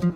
قام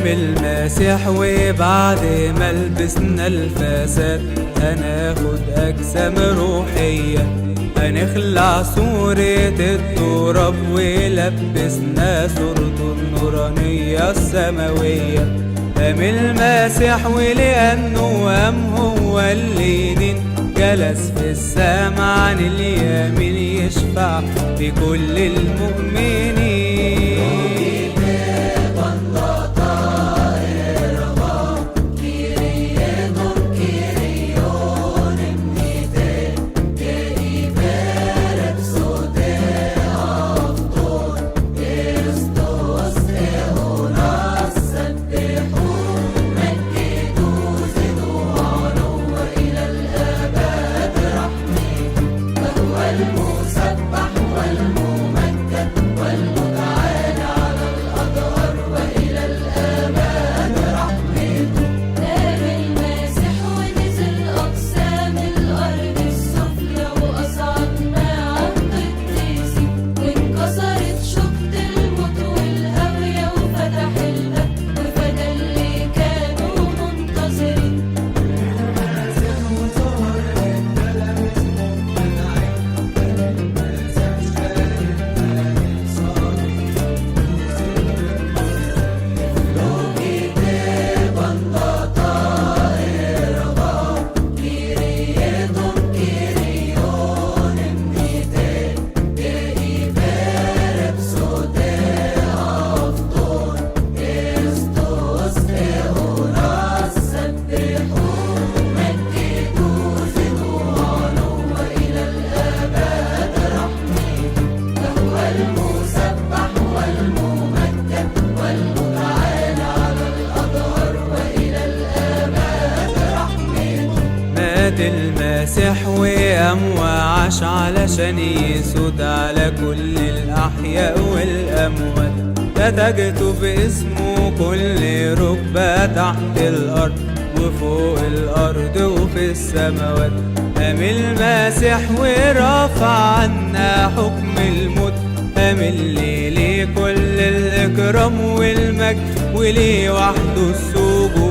المسيح وبعد ما لبسنا الفساد هناخد أجسام روحية، هنخلع صورة التراب ولبسنا صورته النورانية السماوية. قام المسيح ولأنه قام هو اللي دين، جلس في السما عن اليمين يشفع في كل المؤمنين. المسيح وقام وعاش علشان يسود على كل الأحياء والأموات، نتجت باسمه كل ركبة تحت الأرض وفوق الأرض وفي السماوات. قام المسيح ورفع عنا حكم الموت، قام اللي ليه كل الإكرام والمجد وليه وحده السجود.